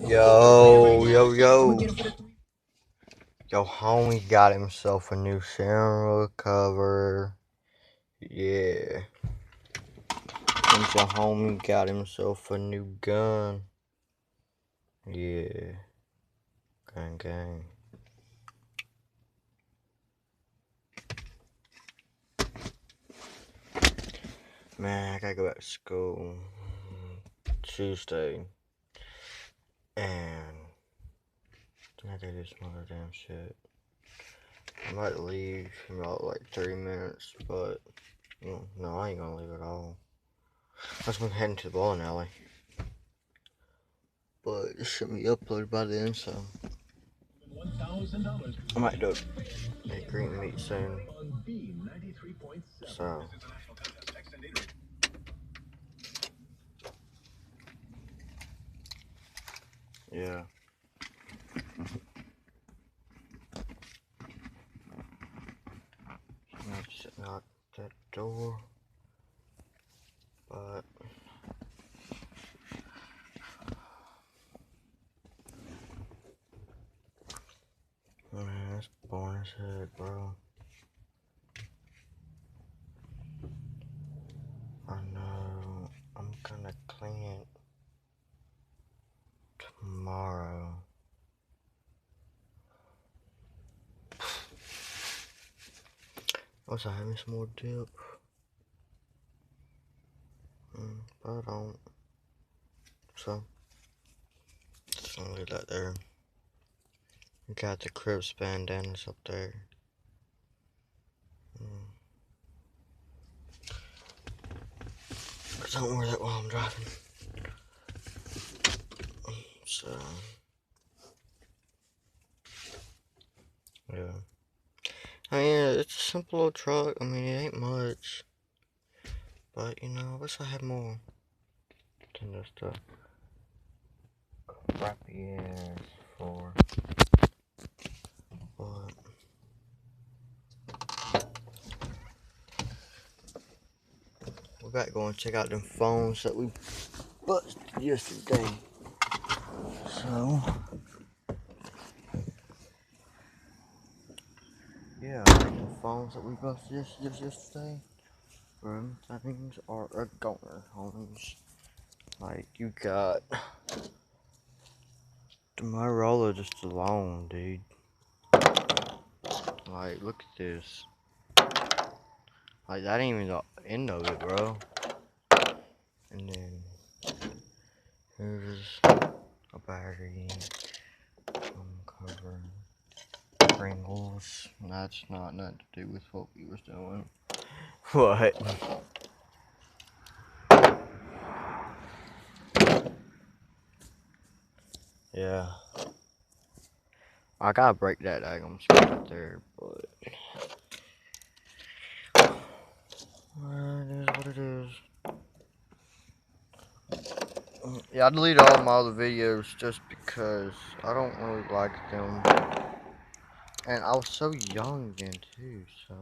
Yo, yo, yo. Yo, homie got himself a new camera cover. Yeah. And your homie got himself a new gun. Yeah. Gang, gang. Man, I gotta go back to school Tuesday. And I gotta do some other damn shit. I might leave in about like 30 minutes, but no, I ain't gonna leave at all. I was gonna head into the bowling alley. But it should be uploaded by then, so I might do a green meat soon. So yeah. I'm sitting out that door, but man, it's boring as heck, bro. I know. I'm gonna clean it tomorrow. Also, having some more dip. But I don't. So, just gonna leave that there. We got the Crips bandanas up there. Don't wear that while I'm driving. So, yeah. I mean, it's a simple little truck. I mean, it ain't much. But, I wish I had more than just a crappy ass for. But, we got to go and check out them phones that we busted yesterday. So, yeah, the phones that we busted yesterday. Things are a goner, homies. Like, you got the Motorola just alone, dude. Like, look at this. Like, that ain't even the end of it, bro. And then, here's a battery, cover, Pringles. That's not nothing to do with what we was doing. What? Yeah. I gotta break that daggum spot there, but it is what it is. Yeah, I deleted all my other videos just because I don't really like them. And I was so young then too, so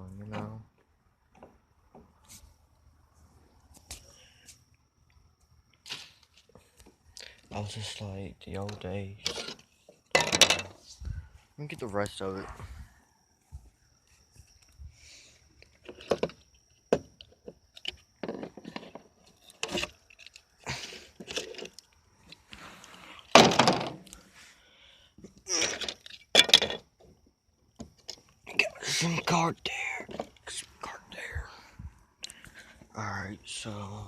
I was just like the old days. Let me get the rest of it. Got some card there. Some card there. Alright, so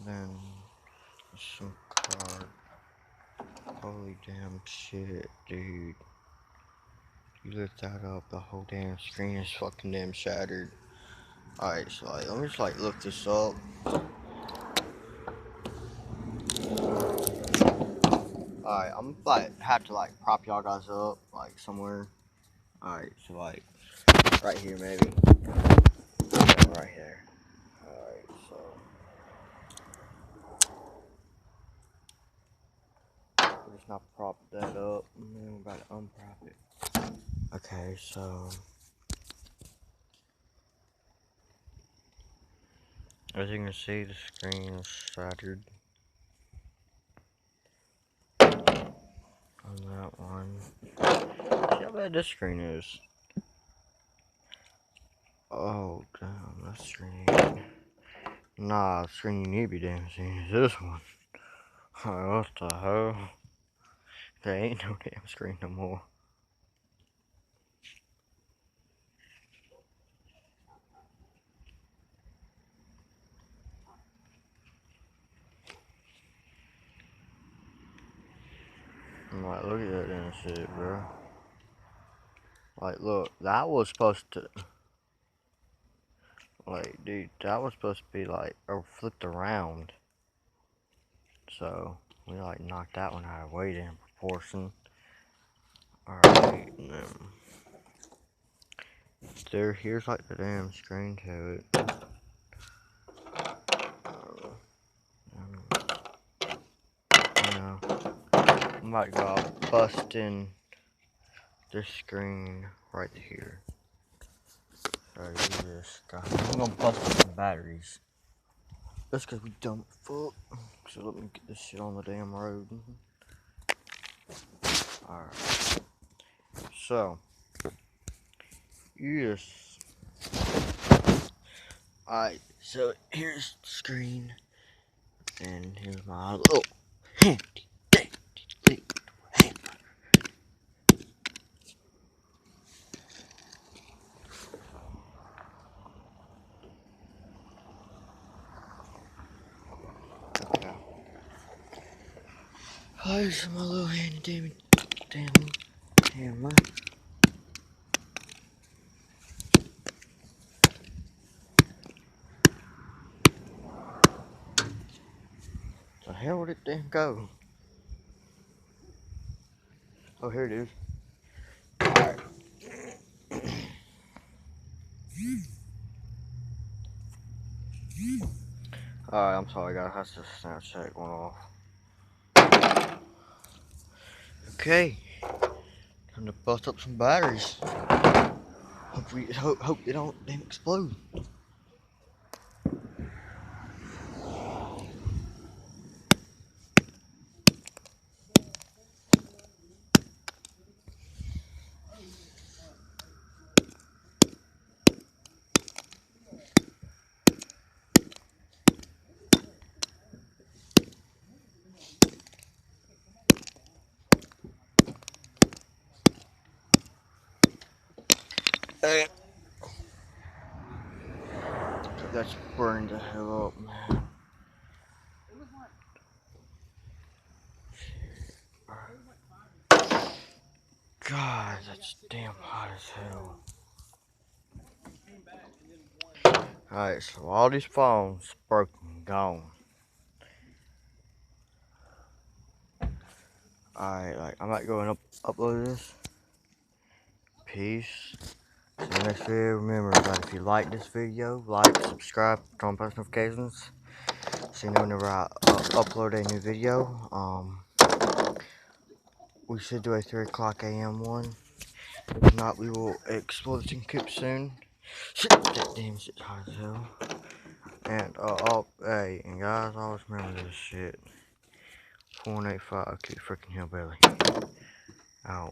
then some card. Holy damn shit, dude. You lift that up, the whole damn screen is fucking damn shattered. Alright, so let me just lift this up. Alright, I'm have to prop y'all guys up somewhere. Alright, so right here maybe. Yeah, right here. Alright, so we're just not prop that up and then we're about to unprop it. Okay, so As you can see, the screen is shattered on that one. See how bad this screen is. Oh, damn, that screen. Nah, the screen you need to be damaging is this one. What the hell? There ain't no damn screen no more. I'm like, look at that damn shit, bro. Like, look, that was supposed to... Like, dude, that was supposed to be, like, or flipped around. So, we, like, knocked that one out of way damn proportion. Alright, and then... Here's, like, the damn screen to it. You know, I'm about to go out busting this screen right here. So, you just got... I'm gonna bust up some batteries. That's because we dumb fuck. So let me get this shit on the damn road. Alright. So. Yes. Alright, so here's the screen. And here's my little handy dandy little hammer. Okay. Here's my little handy dandy hammer. The hell did it damn go? Oh, here it is. Alright. Alright, I'm sorry guys, that's just a Snapchat going off. Okay. Time to bust up some batteries. Hope they don't damn explode. That's burned the hell up, man. God, that's damn hot as hell. Alright, so all these phones broken, gone. Alright, like, I'm not going to upload this. Peace. See you next video. Remember, like, if you like this video, like, subscribe, turn on post notifications. So you know whenever I upload a new video. We should do a 3 o'clock a.m. one. If not, we will explore the Chicken Coop soon. Shit, that damn shit's hot as hell. And, hey, and guys, always remember this shit. 485 Keep freaking Hillbilly. Out.